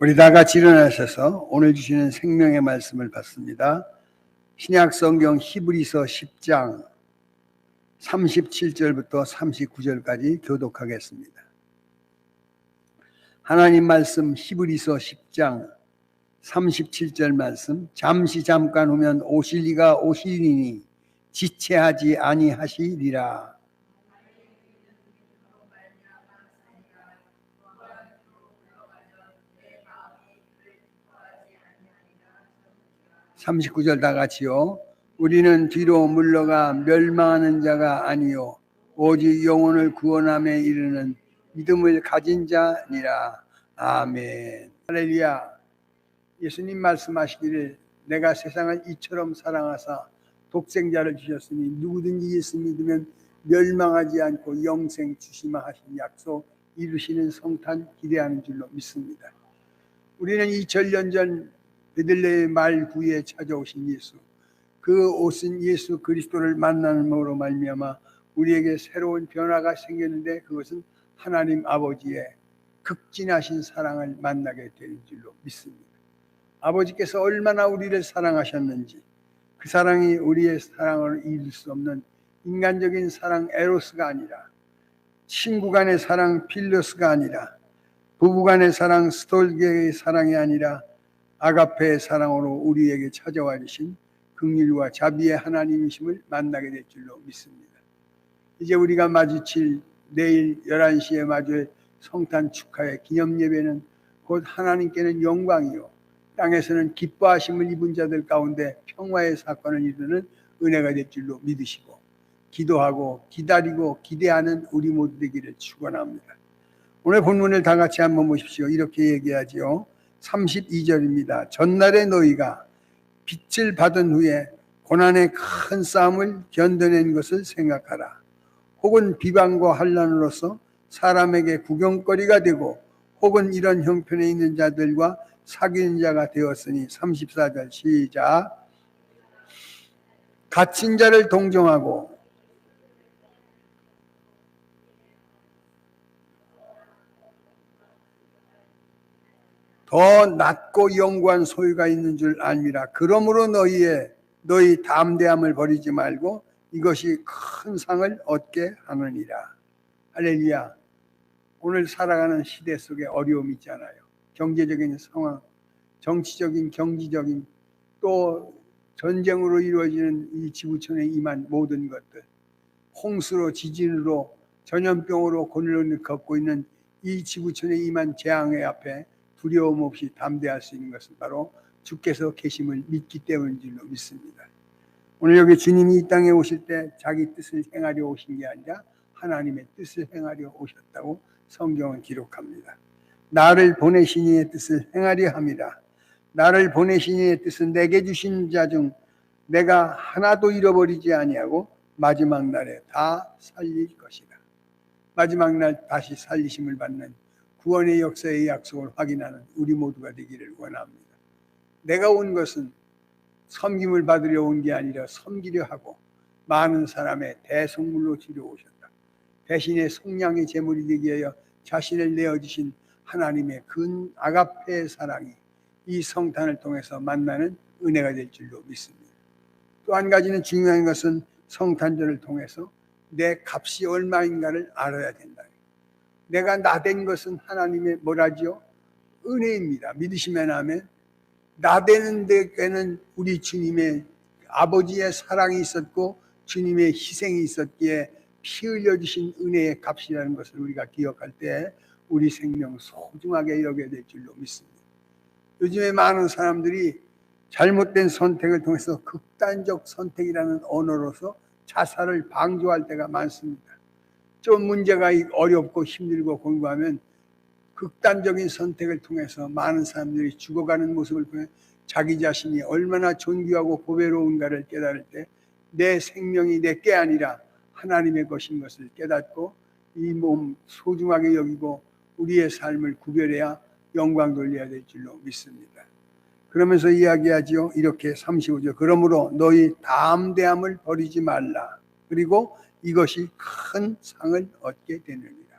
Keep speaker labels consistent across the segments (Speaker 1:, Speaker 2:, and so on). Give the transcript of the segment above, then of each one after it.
Speaker 1: 우리 다 같이 일어나셔서 오늘 주시는 생명의 말씀을 받습니다. 신약 성경 히브리서 10장 37절부터 39절까지 교독하겠습니다. 하나님 말씀 히브리서 10장 37절 말씀. 잠깐 후면 오실 이가 오시리니 지체하지 아니하시리라. (39절) 다 같이요. 우리는 뒤로 물러가 멸망하는 자가 아니요 오직 영혼을 구원함에 이르는 믿음을 가진 자니라. 아멘. 할렐루야. 예수님 말씀하시기를 내가 세상을 이처럼 사랑하사 독생자를 주셨으니 누구든지 예수 믿으면 멸망하지 않고 영생 주시마 하신 약속 이루시는 성탄 기대하는 줄로 믿습니다. 우리는 2000년 전 베들레헴 말구에 찾아오신 예수, 그 오신 예수 그리스도를 만남으로 말미암아 우리에게 새로운 변화가 생겼는데, 그것은 하나님 아버지의 극진하신 사랑을 만나게 되는 줄로 믿습니다. 아버지께서 얼마나 우리를 사랑하셨는지, 그 사랑이 우리의 사랑을 이룰 수 없는 인간적인 사랑 에로스가 아니라, 친구 간의 사랑 필로스가 아니라, 부부 간의 사랑 스톨게의 사랑이 아니라 아가페의 사랑으로 우리에게 찾아와 주신 긍휼과 자비의 하나님이심을 만나게 될 줄로 믿습니다. 이제 우리가 마주칠 내일 11시에 마주할 성탄 축하의 기념 예배는 곧 하나님께는 영광이요 땅에서는 기뻐하심을 입은 자들 가운데 평화의 사건을 이루는 은혜가 될 줄로 믿으시고, 기도하고 기다리고 기대하는 우리 모두 되기를 축원합니다. 오늘 본문을 다 같이 한번 보십시오. 이렇게 얘기하지요. 32절입니다. 전날에 너희가 빛을 받은 후에 고난의 큰 싸움을 견뎌낸 것을 생각하라. 혹은 비방과 환난으로서 사람에게 구경거리가 되고, 혹은 이런 형편에 있는 자들과 사귀는 자가 되었으니. 34절 시작. 갇힌 자를 동정하고 더 낮고 영구한 소유가 있는 줄 알미라. 그러므로 너희 담대함을 버리지 말고 이것이 큰 상을 얻게 하느니라. 할렐루야. 오늘 살아가는 시대 속에 어려움이 있잖아요. 경제적인 상황, 정치적인, 경제적인, 또 전쟁으로 이루어지는 이 지구촌에 임한 모든 것들, 홍수로, 지진으로, 전염병으로 곤란을 겪고 있는 이 지구촌에 임한 재앙의 앞에 두려움 없이 담대할 수 있는 것은 바로 주께서 계심을 믿기 때문인 줄로 믿습니다. 오늘 여기 주님이 이 땅에 오실 때 자기 뜻을 행하려 오신 게 아니라 하나님의 뜻을 행하려 오셨다고 성경은 기록합니다. 나를 보내신 이의 뜻을 행하려 함이라. 나를 보내신 이의 뜻은 내게 주신 자 중 내가 하나도 잃어버리지 아니하고 마지막 날에 다 살릴 것이다. 마지막 날 다시 살리심을 받는 구원의 역사의 약속을 확인하는 우리 모두가 되기를 원합니다. 내가 온 것은 섬김을 받으려 온 게 아니라 섬기려 하고 많은 사람의 대속물로 치러 오셨다. 대신에 속량의 제물이 되기 위하여 자신을 내어주신 하나님의 그 아가페의 사랑이 이 성탄을 통해서 만나는 은혜가 될 줄로 믿습니다. 또 한 가지는 중요한 것은 성탄절을 통해서 내 값이 얼마인가를 알아야 된다. 내가 나된 것은 하나님의 뭐라지요? 은혜입니다. 믿으시면 아멘. 나되는 데에는 우리 주님의 아버지의 사랑이 있었고 주님의 희생이 있었기에 피 흘려주신 은혜의 값이라는 것을 우리가 기억할 때 우리 생명 소중하게 여겨야 될 줄로 믿습니다. 요즘에 많은 사람들이 잘못된 선택을 통해서 극단적 선택이라는 언어로서 자살을 방조할 때가 많습니다. 좀 문제가 어렵고 힘들고 공부하면 극단적인 선택을 통해서 많은 사람들이 죽어가는 모습을 보며 자기 자신이 얼마나 존귀하고 보배로운가를 깨달을 때 내 생명이 내 게 아니라 하나님의 것인 것을 깨닫고 이 몸 소중하게 여기고 우리의 삶을 구별해야 영광 돌려야 될 줄로 믿습니다. 그러면서 이야기하지요. 이렇게 35절. 그러므로 너희 담대함을 버리지 말라. 그리고 이것이 큰 상을 얻게 되느니라.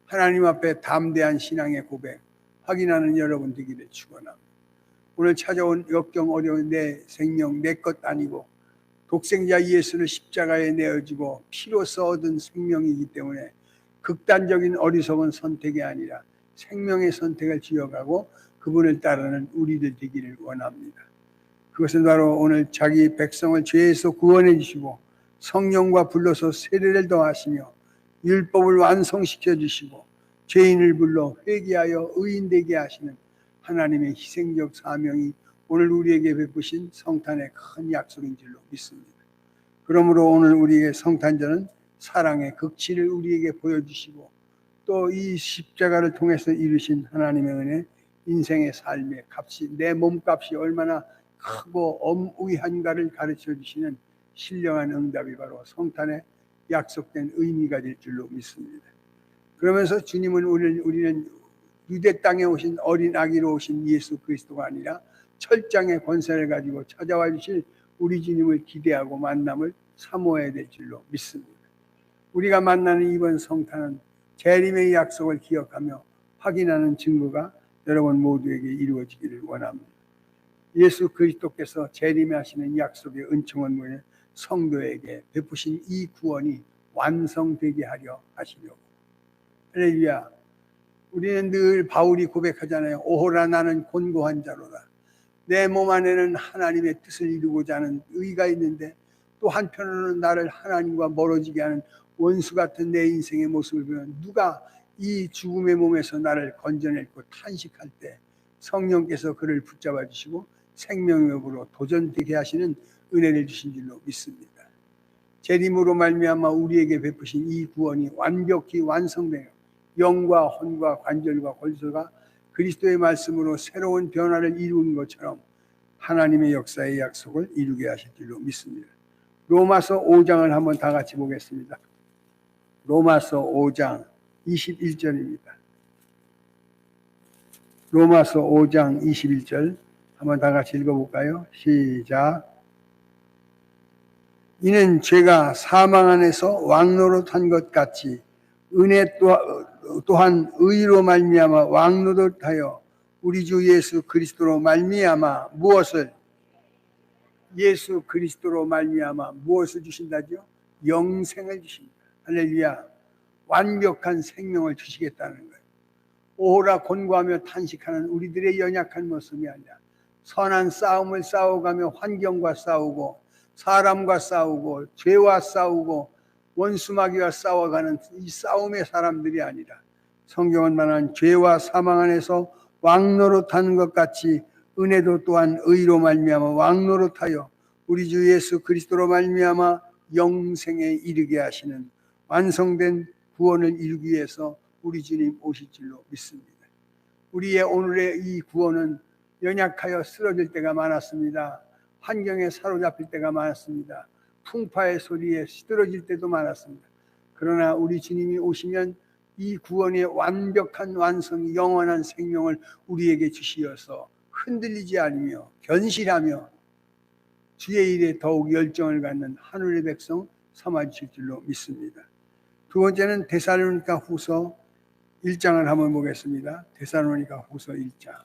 Speaker 1: 하나님 앞에 담대한 신앙의 고백, 확인하는 여러분 되기를 축원합니다. 오늘 찾아온 역경 어려운 내 생명 내 것 아니고 독생자 예수를 십자가에 내어주고 피로써 얻은 생명이기 때문에 극단적인 어리석은 선택이 아니라 생명의 선택을 지어가고 그분을 따르는 우리들 되기를 원합니다. 그것은 바로 오늘 자기 백성을 죄에서 구원해 주시고 성령과 불러서 세례를 더하시며 율법을 완성시켜 주시고 죄인을 불러 회개하여 의인되게 하시는 하나님의 희생적 사명이 오늘 우리에게 베푸신 성탄의 큰 약속인 줄로 믿습니다. 그러므로 오늘 우리에게 성탄절은 사랑의 극치를 우리에게 보여주시고 또 이 십자가를 통해서 이루신 하나님의 은혜, 인생의 삶의 값이, 내 몸값이 얼마나 크고 엄위한가를 가르쳐 주시는 신령한 응답이 바로 성탄의 약속된 의미가 될 줄로 믿습니다. 그러면서 주님은 우리는 유대 땅에 오신 어린 아기로 오신 예수 그리스도가 아니라 철장의 권세를 가지고 찾아와 주실 우리 주님을 기대하고 만남을 사모해야 될 줄로 믿습니다. 우리가 만나는 이번 성탄은 재림의 약속을 기억하며 확인하는 증거가 여러분 모두에게 이루어지기를 원합니다. 예수 그리스도께서 재림하시는 약속의 은총은 뭐냐? 성도에게 베푸신 이 구원이 완성되게 하려 하시려고. 할렐루야. 우리는 늘 바울이 고백하잖아요. 오호라 나는 곤고한 자로다. 내 몸 안에는 하나님의 뜻을 이루고자 하는 의가 있는데 또 한편으로는 나를 하나님과 멀어지게 하는 원수 같은 내 인생의 모습을 보면 누가 이 죽음의 몸에서 나를 건져낼고 탄식할 때 성령께서 그를 붙잡아 주시고 생명의 업으로 도전되게 하시는 은혜를 주신 줄로 믿습니다. 재림으로 말미암아 우리에게 베푸신 이 구원이 완벽히 완성되어 영과 혼과 관절과 골소가 그리스도의 말씀으로 새로운 변화를 이루는 것처럼 하나님의 역사의 약속을 이루게 하실 줄로 믿습니다. 로마서 5장을 한번 다 같이 보겠습니다. 로마서 5장 21절입니다. 로마서 5장 21절 한번 다 같이 읽어볼까요? 시작. 이는 죄가 사망 안에서 왕노릇한 것 같이 은혜 또한 의로 말미암아 왕노릇하여 우리 주 예수 그리스도로 말미암아 무엇을? 예수 그리스도로 말미암아 무엇을 주신다죠? 영생을 주십니다. 할렐루야. 완벽한 생명을 주시겠다는 거예요. 오호라 곤고하며 탄식하는 우리들의 연약한 모습이 아니라 선한 싸움을 싸워가며 환경과 싸우고 사람과 싸우고 죄와 싸우고 원수마귀와 싸워가는 이 싸움의 사람들이 아니라 성경은 말하는 죄와 사망 안에서 왕노릇하는 것 같이 은혜도 또한 의로 말미암아 왕노릇하여 우리 주 예수 그리스도로 말미암아 영생에 이르게 하시는 완성된 구원을 이루기 위해서 우리 주님 오실 줄로 믿습니다. 우리의 오늘의 이 구원은 연약하여 쓰러질 때가 많았습니다. 환경에 사로잡힐 때가 많았습니다. 풍파의 소리에 시들어질 때도 많았습니다. 그러나 우리 주님이 오시면 이 구원의 완벽한 완성이 영원한 생명을 우리에게 주시어서 흔들리지 않으며 견실하며 주의 일에 더욱 열정을 갖는 하늘의 백성 삼아주실 줄로 믿습니다. 두 번째는 데살로니가 후서 1장을 한번 보겠습니다. 데살로니가 후서 1장.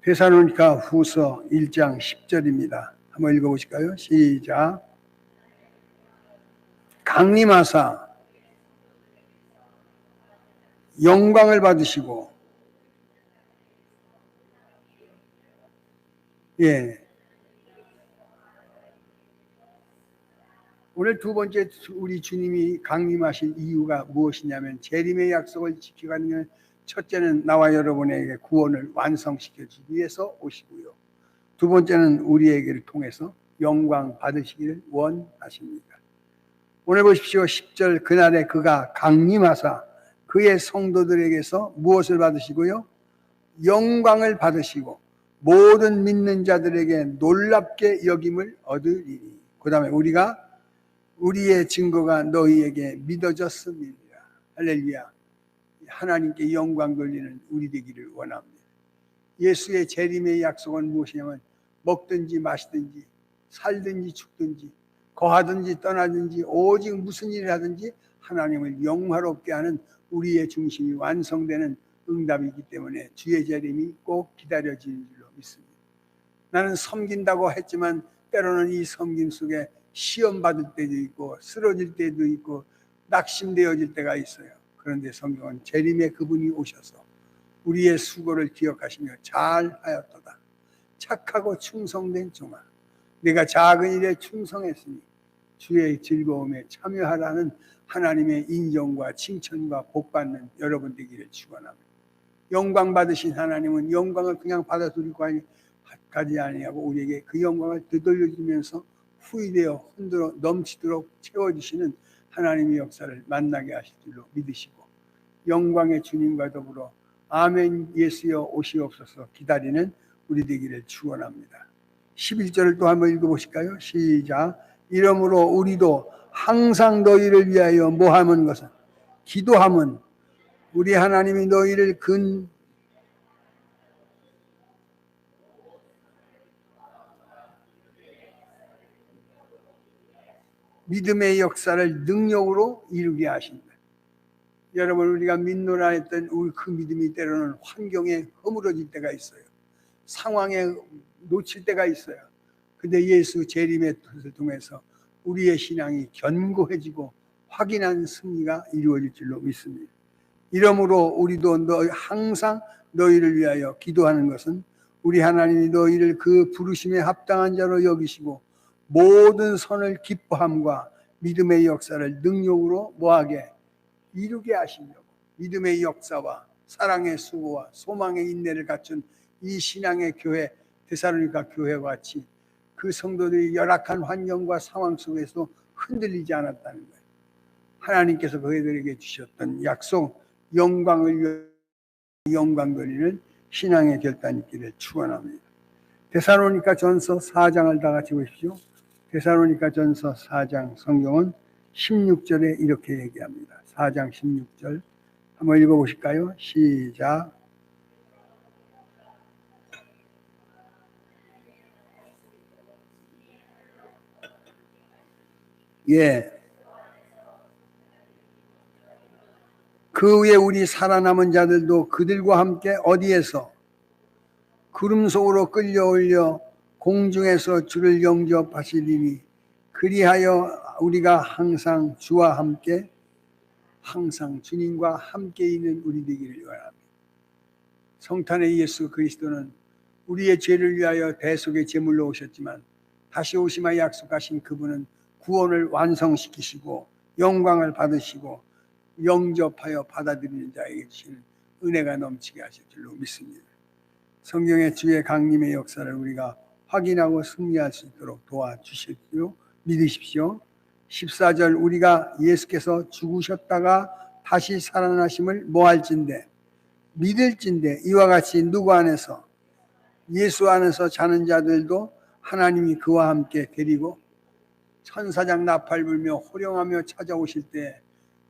Speaker 1: 데살로니가 후서 1장 10절입니다. 한번 읽어보실까요? 시작. 강림하사 영광을 받으시고 오늘 두 번째 우리 주님이 강림하실 이유가 무엇이냐면 재림의 약속을 지켜가는 첫째는 나와 여러분에게 구원을 완성시켜 주기 위해서 오시고요. 두 번째는 우리에게를 통해서 영광 받으시기를 원하십니다. 오늘 보십시오. 10절 그날에 그가 강림하사 그의 성도들에게서 무엇을 받으시고요? 영광을 받으시고 모든 믿는 자들에게 놀랍게 여김을 얻으리니. 그 다음에 우리의 증거가 너희에게 믿어졌습니다. 할렐루야. 하나님께 영광 돌리는 우리 되기를 원합니다. 예수의 재림의 약속은 무엇이냐면 먹든지 마시든지 살든지 죽든지 거하든지 떠나든지 오직 무슨 일을 하든지 하나님을 영화롭게 하는 우리의 중심이 완성되는 응답이기 때문에 주의 재림이 꼭 기다려지는 줄로 믿습니다. 나는 섬긴다고 했지만 때로는 이 섬김 속에 시험받을 때도 있고 쓰러질 때도 있고 낙심되어질 때가 있어요. 그런데 성경은 재림의 그분이 오셔서 우리의 수고를 기억하시며 잘하였도다. 착하고 충성된 종아, 내가 작은 일에 충성했으니 주의 즐거움에 참여하라는 하나님의 인정과 칭찬과 복받는 여러분 되기를 축원합니다. 영광 받으신 하나님은 영광을 그냥 받아들이고 가지 아니하고 우리에게 그 영광을 되돌려주면서 후이되어 흔들어 넘치도록 채워주시는 하나님의 역사를 만나게 하실 줄로 믿으시고 영광의 주님과 더불어 아멘 예수여 오시옵소서 기다리는 우리 되기를 축원합니다. 11절을 또 한번 읽어보실까요? 시작. 이러므로 우리도 항상 너희를 위하여 뭐하는 것은 기도함은 우리 하나님이 너희를 믿음의 역사를 능력으로 이루게 하신다. 여러분, 우리가 믿노라 했던 우리 그 믿음이 때로는 환경에 허물어질 때가 있어요. 상황에 놓칠 때가 있어요. 근데 예수 재림의 뜻을 통해서 우리의 신앙이 견고해지고 확인한 승리가 이루어질 줄로 믿습니다. 이러므로 우리도 항상 너희를 위하여 기도하는 것은 우리 하나님이 너희를 그 부르심에 합당한 자로 여기시고 모든 선을 기뻐함과 믿음의 역사를 능력으로 뭐하게 이루게 하시려고 믿음의 역사와 사랑의 수고와 소망의 인내를 갖춘 이 신앙의 교회 데살로니가 교회와 같이 그 성도들이 열악한 환경과 상황 속에서 흔들리지 않았다는 거예요. 하나님께서 그들에게 주셨던 약속 영광을 영광 돌리는 신앙의 결단이 있기를 축원합니다. 데살로니가 전서 4장을 다 같이 보십시오. 데살로니가 전서 4장 성경은 16절에 이렇게 얘기합니다. 4장 16절 한번 읽어보실까요? 시작. 예. 그 후에 우리 살아남은 자들도 그들과 함께 어디에서 구름 속으로 끌려올려 공중에서 주를 영접하시리니 그리하여 우리가 항상 주와 함께 항상 주님과 함께 있는 우리 되기를 원합니다. 성탄의 예수 그리스도는 우리의 죄를 위하여 대속의 제물로 오셨지만 다시 오시마 약속하신 그분은 구원을 완성시키시고 영광을 받으시고 영접하여 받아들이는 자에게 주시는 은혜가 넘치게 하실 줄로 믿습니다. 성경의 주의 강림의 역사를 우리가 확인하고 승리할 수 있도록 도와주실 줄로 믿으십시오. 14절 우리가 예수께서 죽으셨다가 다시 살아나심을 뭐할진대 믿을진대 이와 같이 누구 안에서 예수 안에서 자는 자들도 하나님이 그와 함께 데리고 천사장 나팔 불며 호령하며 찾아오실 때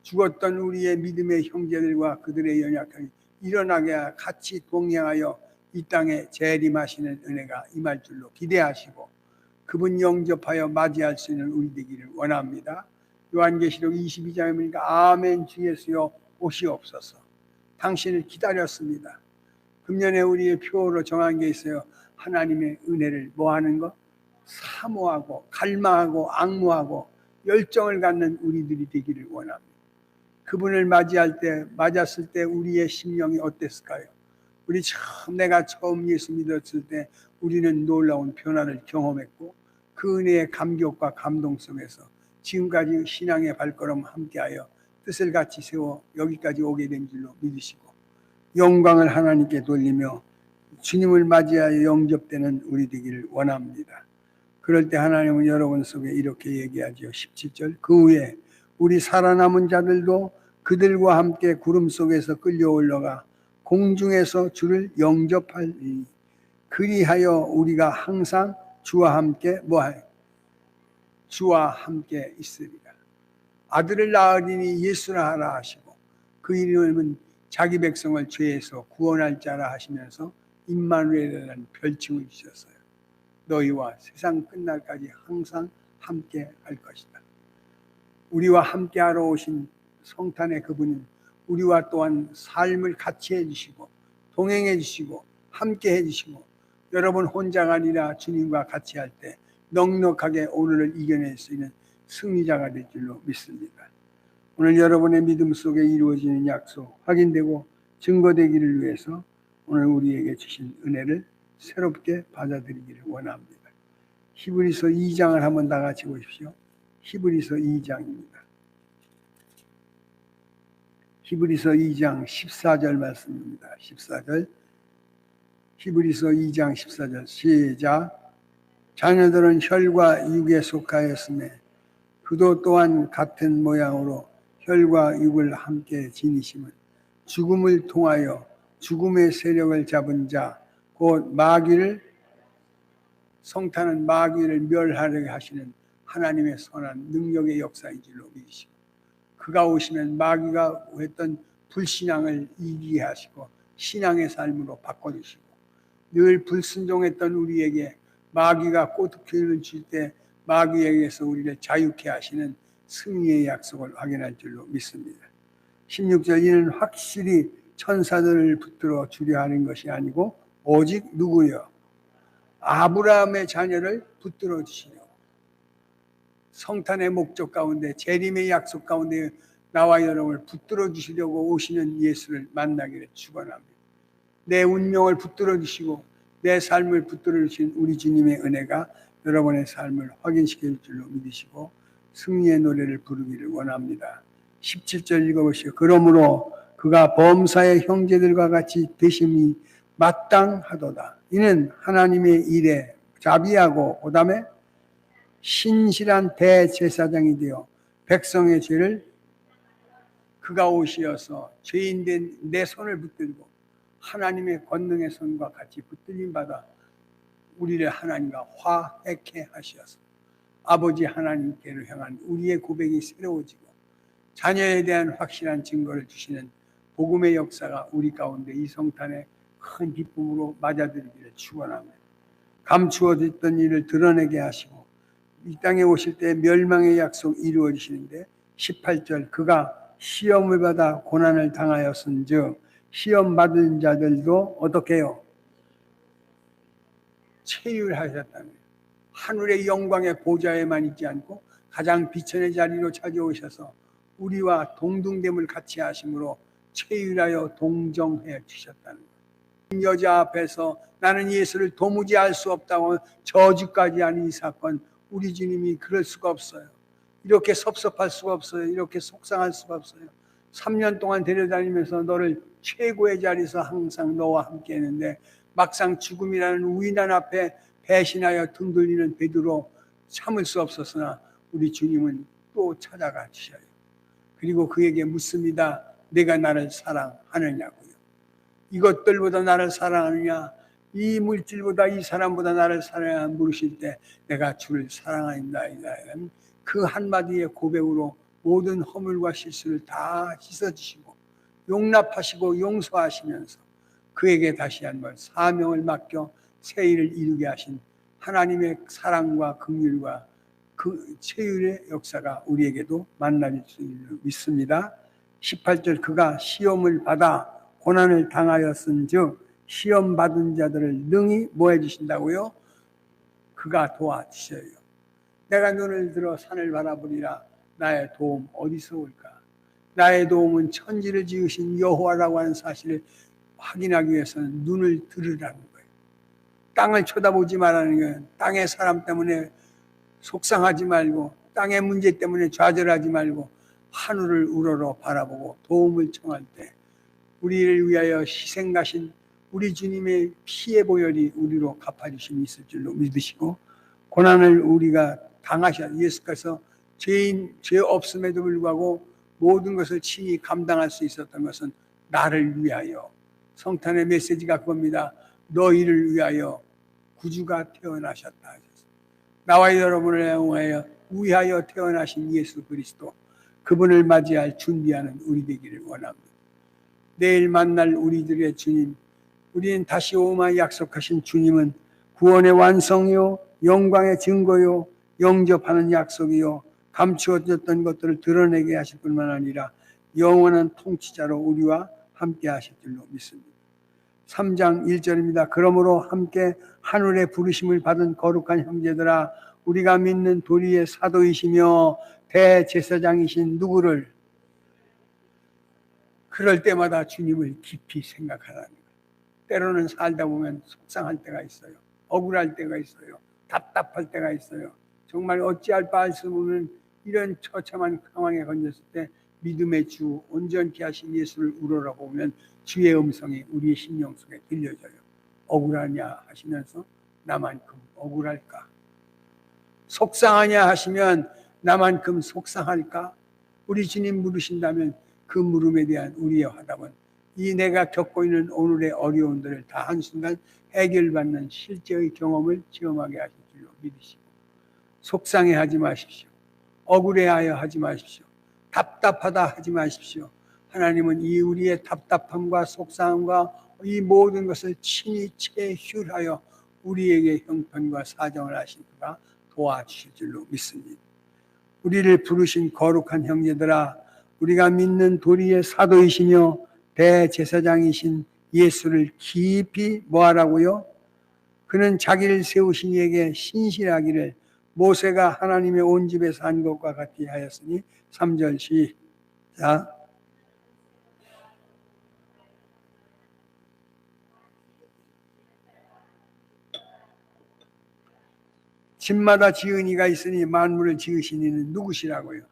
Speaker 1: 죽었던 우리의 믿음의 형제들과 그들의 연약함이 일어나게 같이 동행하여 이 땅에 재림하시는 은혜가 임할 줄로 기대하시고 그분 영접하여 맞이할 수 있는 우리 되기를 원합니다. 요한계시록 22장에 보니까 아멘 주 예수여 오시옵소서. 당신을 기다렸습니다. 금년에 우리의 표로 정한 게 있어요. 하나님의 은혜를 뭐하는 것? 사모하고 갈망하고 악무하고 열정을 갖는 우리들이 되기를 원합니다. 그분을 맞았을 때 우리의 심령이 어땠을까요? 내가 처음 예수 믿었을 때 우리는 놀라운 변화를 경험했고 그 은혜의 감격과 감동 속에서 지금까지 신앙의 발걸음 함께하여 뜻을 같이 세워 여기까지 오게 된 줄로 믿으시고 영광을 하나님께 돌리며 주님을 맞이하여 영접되는 우리 되기를 원합니다. 그럴 때 하나님은 여러분 속에 이렇게 얘기하죠. 17절 그 후에 우리 살아남은 자들도 그들과 함께 구름 속에서 끌려 올라가 공중에서 주를 영접하리니 그리하여 우리가 항상 주와 함께 주와 함께 있으리라. 아들을 낳으리니 예수라 하라 하시고 그 이름은 자기 백성을 죄에서 구원할 자라 하시면서 임마누엘이라는 별칭을 주셨어요. 너희와 세상 끝날까지 항상 함께 할 것이다. 우리와 함께 하러 오신 성탄의 그분은 우리와 또한 삶을 같이 해주시고 동행해 주시고 함께 해주시고 여러분 혼자가 아니라 주님과 같이 할 때 넉넉하게 오늘을 이겨낼 수 있는 승리자가 될 줄로 믿습니다. 오늘 여러분의 믿음 속에 이루어지는 약속 확인되고 증거되기를 위해서 오늘 우리에게 주신 은혜를 새롭게 받아들이기를 원합니다. 히브리서 2장을 한번 다 같이 보십시오. 히브리서 2장입니다. 히브리서 2장 14절 말씀입니다. 14절. 히브리서 2장 14절 시작. 자녀들은 혈과 육에 속하였으며 그도 또한 같은 모양으로 혈과 육을 함께 지니심은 죽음을 통하여 죽음의 세력을 잡은 자 곧 마귀를 성탄은 마귀를 멸하려 하시는 하나님의 선한 능력의 역사인 줄로 믿으시고 그가 오시면 마귀가 했던 불신앙을 이기게 하시고 신앙의 삶으로 바꿔주시고 늘 불순종했던 우리에게 마귀가 꼬투리를 칠 때 마귀에게서 우리를 자유케 하시는 승리의 약속을 확인할 줄로 믿습니다. 16절 이는 확실히 천사들을 붙들어 주려 하는 것이 아니고 오직 누구요? 아브라함의 자녀를 붙들어 주시려고 성탄의 목적 가운데 재림의 약속 가운데 나와 여러분을 붙들어 주시려고 오시는 예수를 만나기를 축원합니다. 내 운명을 붙들어 주시고 내 삶을 붙들어 주신 우리 주님의 은혜가 여러분의 삶을 확인시킬 줄로 믿으시고 승리의 노래를 부르기를 원합니다. 17절 읽어보시오. 그러므로 그가 범사의 형제들과 같이 되심이 마땅하도다. 이는 하나님의 일에 자비하고 그 다음에 신실한 대제사장이 되어 백성의 죄를 그가 오시어서 죄인된 내 손을 붙들고 하나님의 권능의 손과 같이 붙들림 받아 우리를 하나님과 화해케 하시어서 아버지 하나님께로 향한 우리의 고백이 새로워지고 자녀에 대한 확실한 증거를 주시는 복음의 역사가 우리 가운데 이 성탄의 큰 기쁨으로 맞아들이기를 축원합니다. 감추어졌던 일을 드러내게 하시고 이 땅에 오실 때 멸망의 약속 이루어지시는데 18절 그가 시험을 받아 고난을 당하였은즉 시험 받은 자들도 어떻게 해요? 체휼하셨다는 거예요. 하늘의 영광의 보좌에만 있지 않고 가장 비천의 자리로 찾아오셔서 우리와 동등됨을 같이 하심으로 체휼하여 동정해 주셨다는 거예요. 여자 앞에서 나는 예수를 도무지 알 수 없다고 저주까지 하는 이 사건 우리 주님이 그럴 수가 없어요. 이렇게 섭섭할 수가 없어요. 이렇게 속상할 수가 없어요. 3년 동안 데려다니면서 너를 최고의 자리에서 항상 너와 함께 했는데 막상 죽음이라는 위난 앞에 배신하여 등 돌리는 베드로 참을 수 없었으나 우리 주님은 또 찾아가 주셔요. 그리고 그에게 묻습니다. 내가 나를 사랑하느냐고요. 이것들보다 나를 사랑하느냐, 이 물질보다 이 사람보다 나를 사랑하느냐 물으실 때 내가 주를 사랑하나이다. 그 한마디의 고백으로 모든 허물과 실수를 다 씻어주시고 용납하시고 용서하시면서 그에게 다시 한번 사명을 맡겨 새 일을 이루게 하신 하나님의 사랑과 긍휼과 그 체휼의 역사가 우리에게도 만나질 수 있는 믿습니다. 18절 그가 시험을 받아 고난을 당하였은즉 시험 받은 자들을 능히 뭐 해주신다고요? 그가 도와주셔요. 내가 눈을 들어 산을 바라보리라. 나의 도움 어디서 올까? 나의 도움은 천지를 지으신 여호와라고 하는 사실을 확인하기 위해서는 눈을 들으라는 거예요. 땅을 쳐다보지 말라는 거예요. 땅의 사람 때문에 속상하지 말고 땅의 문제 때문에 좌절하지 말고 하늘을 우러러 바라보고 도움을 청할 때 우리를 위하여 희생 가신 우리 주님의 피의 보혈이 우리로 갚아주심이 있을 줄로 믿으시고 고난을 우리가 당하셔 예수께서 죄 없음에도 불구하고 모든 것을 친히 감당할 수 있었던 것은 나를 위하여 성탄의 메시지가 그겁니다. 너희를 위하여 구주가 태어나셨다. 나와 여러분을 위하여 태어나신 예수 그리스도 그분을 맞이할 준비하는 우리 되기를 원합니다. 내일 만날 우리들의 주님 우리는 다시 오마 약속하신 주님은 구원의 완성이요 영광의 증거요 영접하는 약속이요 감추어졌던 것들을 드러내게 하실 뿐만 아니라 영원한 통치자로 우리와 함께 하실 줄로 믿습니다. 3장 1절입니다. 그러므로 함께 하늘의 부르심을 받은 거룩한 형제들아 우리가 믿는 도리의 사도이시며 대제사장이신 누구를 그럴 때마다 주님을 깊이 생각하라는 거예요. 때로는 살다 보면 속상할 때가 있어요. 억울할 때가 있어요. 답답할 때가 있어요. 정말 어찌할 바 할 수 없는 이런 처참한 상황에 건졌을 때 믿음의 주 온전케 하신 예수를 우러러보면 주의 음성이 우리의 심령 속에 들려져요. 억울하냐 하시면서 나만큼 억울할까? 속상하냐 하시면 나만큼 속상할까? 우리 주님 물으신다면 그 물음에 대한 우리의 화답은 이 내가 겪고 있는 오늘의 어려움들을 다 한순간 해결받는 실제의 경험을 체험하게 하실 줄로 믿으시고 속상해하지 마십시오. 억울해하여 하지 마십시오. 답답하다 하지 마십시오. 하나님은 이 우리의 답답함과 속상함과 이 모든 것을 친히 체휼하여 우리에게 형편과 사정을 하시니까 도와주실 줄로 믿습니다. 우리를 부르신 거룩한 형제들아 우리가 믿는 도리의 사도이시며 대제사장이신 예수를 깊이 뭐하라고요? 그는 자기를 세우신 이에게 신실하기를 모세가 하나님의 온 집에서 한 것과 같이 하였으니 3절 시작 집마다 지은 이가 있으니 만물을 지으신 이는 누구시라고요?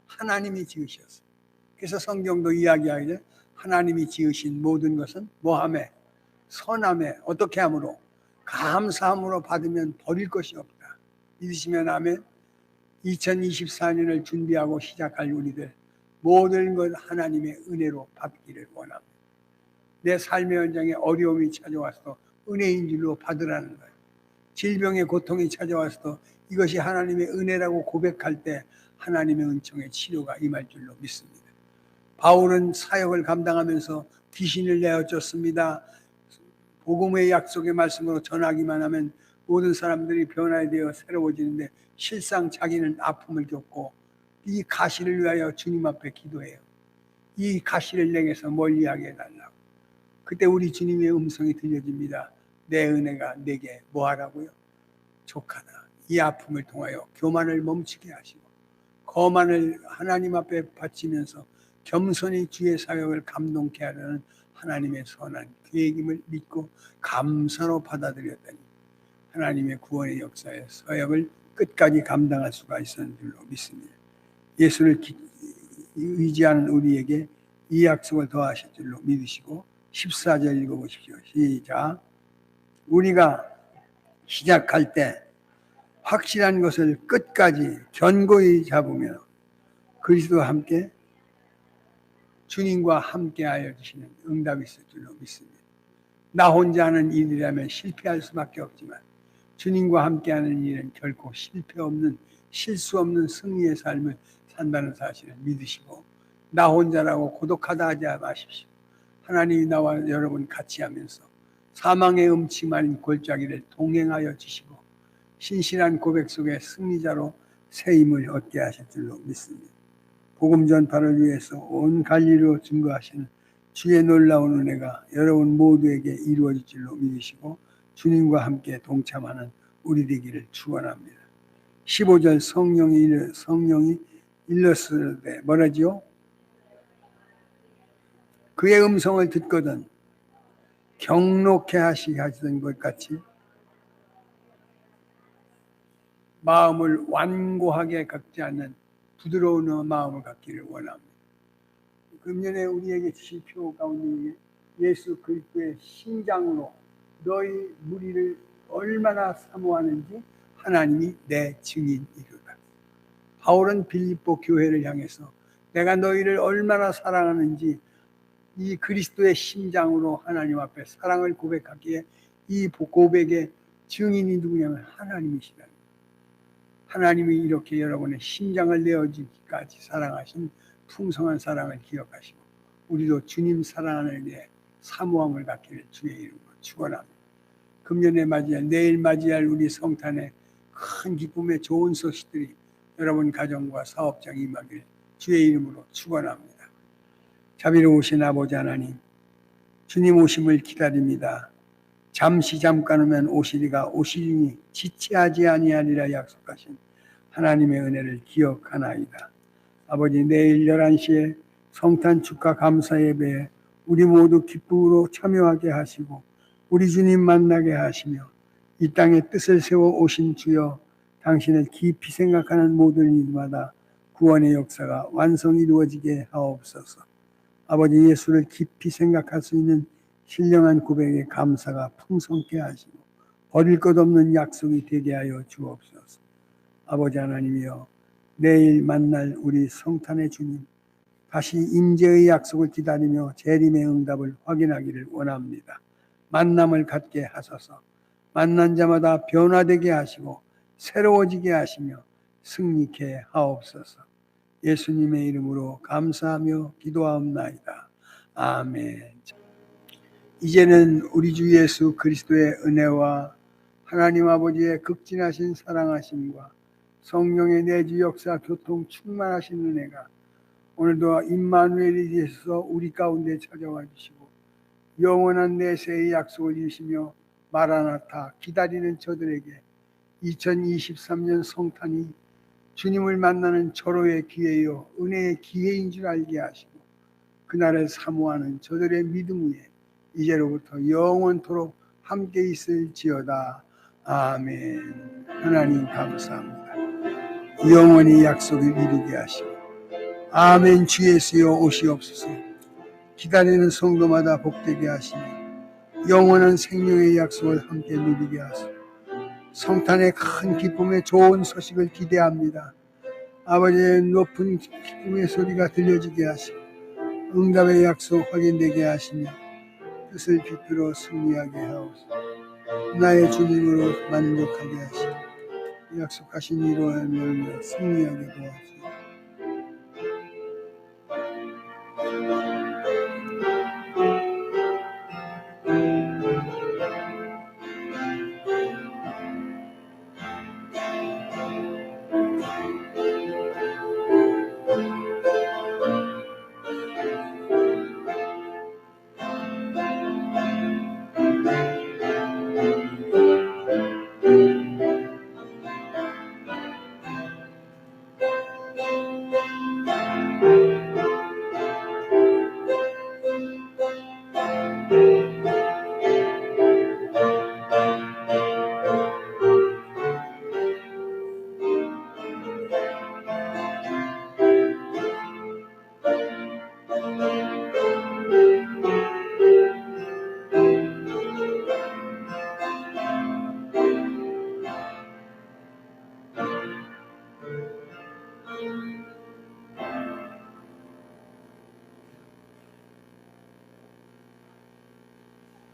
Speaker 1: 하나님이 지으셨어요. 그래서 성경도 이야기하기를 하나님이 지으신 모든 것은 뭐하매? 선하매. 어떻게 함으로? 감사함으로 받으면 버릴 것이 없다. 믿으시면 아멘. 2024년을 준비하고 시작할 우리들 모든 것 하나님의 은혜로 받기를 원합니다. 내 삶의 현장에 어려움이 찾아와서 은혜인 줄로 받으라는 거예요. 질병의 고통이 찾아와서 이것이 하나님의 은혜라고 고백할 때 하나님의 은총의 치료가 임할 줄로 믿습니다. 바울은 사역을 감당하면서 귀신을 내어 쫓습니다. 복음의 약속의 말씀으로 전하기만 하면 모든 사람들이 변화되어 새로워지는데 실상 자기는 아픔을 겪고 이 가시를 위하여 주님 앞에 기도해요. 이 가시를 내게서 멀리하게 해달라고. 그때 우리 주님의 음성이 들려집니다. 내 은혜가 내게 뭐하라고요? 족하다. 이 아픔을 통하여 교만을 멈추게 하시고 거만을 하나님 앞에 바치면서 겸손히 주의 사역을 감동케 하려는 하나님의 선한 계획임을 믿고 감사로 받아들였더니 하나님의 구원의 역사의 사역을 끝까지 감당할 수가 있었는 줄로 믿습니다. 예수를 의지하는 우리에게 이 약속을 더하실 줄로 믿으시고 14절 읽어보십시오. 시작. 우리가 시작할 때 확실한 것을 끝까지 견고히 잡으며 그리스도와 함께 주님과 함께하여 주시는 응답이 있을 줄로 믿습니다. 나 혼자 하는 일이라면 실패할 수밖에 없지만 주님과 함께하는 일은 결코 실패 없는 실수 없는 승리의 삶을 산다는 사실을 믿으시고 나 혼자라고 고독하다 하지 마십시오. 하나님이 나와 여러분 같이 하면서 사망의 음침한 골짜기를 동행하여 주시고 신실한 고백 속에 승리자로 새 힘을 얻게 하실 줄로 믿습니다. 복음 전파를 위해서 온 갈릴리로 증거하시는 주의 놀라운 은혜가 여러분 모두에게 이루어질 줄로 믿으시고 주님과 함께 동참하는 우리 되기를 축원합니다. 15절 성령이 일렀으되 뭐라지요? 그의 음성을 듣거든 경록해 하시던 것 같이 마음을 완고하게 갖지 않는 부드러운 마음을 갖기를 원합니다. 금년에 우리에게 주신 표 가운데 예수 그리스도의 신장으로 너희 무리를 얼마나 사모하는지 하나님이 내 증인이로다. 바울은 빌립보 교회를 향해서 내가 너희를 얼마나 사랑하는지 이 그리스도의 심장으로 하나님 앞에 사랑을 고백하기에 이 고백의 증인이 누구냐면 하나님이시다. 하나님이 이렇게 여러분의 심장을 내어주기까지 사랑하신 풍성한 사랑을 기억하시고 우리도 주님 사랑하는 일에 사모함을 갖기를 주의 이름으로 축원합니다. 금년에 맞이할, 내일 맞이할 우리 성탄의 큰 기쁨의 좋은 소식들이 여러분 가정과 사업장에 임하길 주의 이름으로 축원합니다. 자비로우신 아버지 하나님, 주님 오심을 기다립니다. 잠깐 오면 오시리가 오시리니 지체하지 아니하리라 약속하신 하나님의 은혜를 기억하나이다. 아버지, 내일 11시에 성탄 축하 감사 예배에 우리 모두 기쁨으로 참여하게 하시고 우리 주님 만나게 하시며 이 땅에 뜻을 세워 오신 주여, 당신을 깊이 생각하는 모든 일마다 구원의 역사가 완성이 이루어지게 하옵소서. 아버지, 예수를 깊이 생각할 수 있는 신령한 고백의 감사가 풍성케 하시고 버릴 것 없는 약속이 되게 하여 주옵소서. 아버지 하나님이여, 내일 만날 우리 성탄의 주님, 다시 임재의 약속을 기다리며 재림의 응답을 확인하기를 원합니다. 만남을 갖게 하소서. 만난 자마다 변화되게 하시고 새로워지게 하시며 승리케 하옵소서. 예수님의 이름으로 감사하며 기도하옵나이다. 아멘. 이제는 우리 주 예수 그리스도의 은혜와 하나님 아버지의 극진하신 사랑하심과 성령의 내주 역사 교통 충만하신 은혜가 오늘도 임마누엘이 되셔서 우리 가운데 찾아와 주시고 영원한 내세의 약속을 주시며 마라나타 기다리는 저들에게 2023년 성탄이 주님을 만나는 절호의 기회요 은혜의 기회인 줄 알게 하시고 그날을 사모하는 저들의 믿음 위에 이제로부터 영원토록 함께 있을지어다. 아멘. 하나님 감사합니다. 영원히 약속을 이루게 하시고 아멘. 주 예수여 오시옵소서. 기다리는 성도마다 복되게 하시며 영원한 생명의 약속을 함께 누리게 하소서. 성탄의 큰 기쁨의 좋은 소식을 기대합니다. 아버지의 높은 기쁨의 소리가 들려지게 하시고 응답의 약속 확인되게 하시며 뜻을 비틀어 승리하게 하옵소서. 나의 주님으로 만족하게 하시고 약속하신 이로 하며 승리하게 도와주옵소서.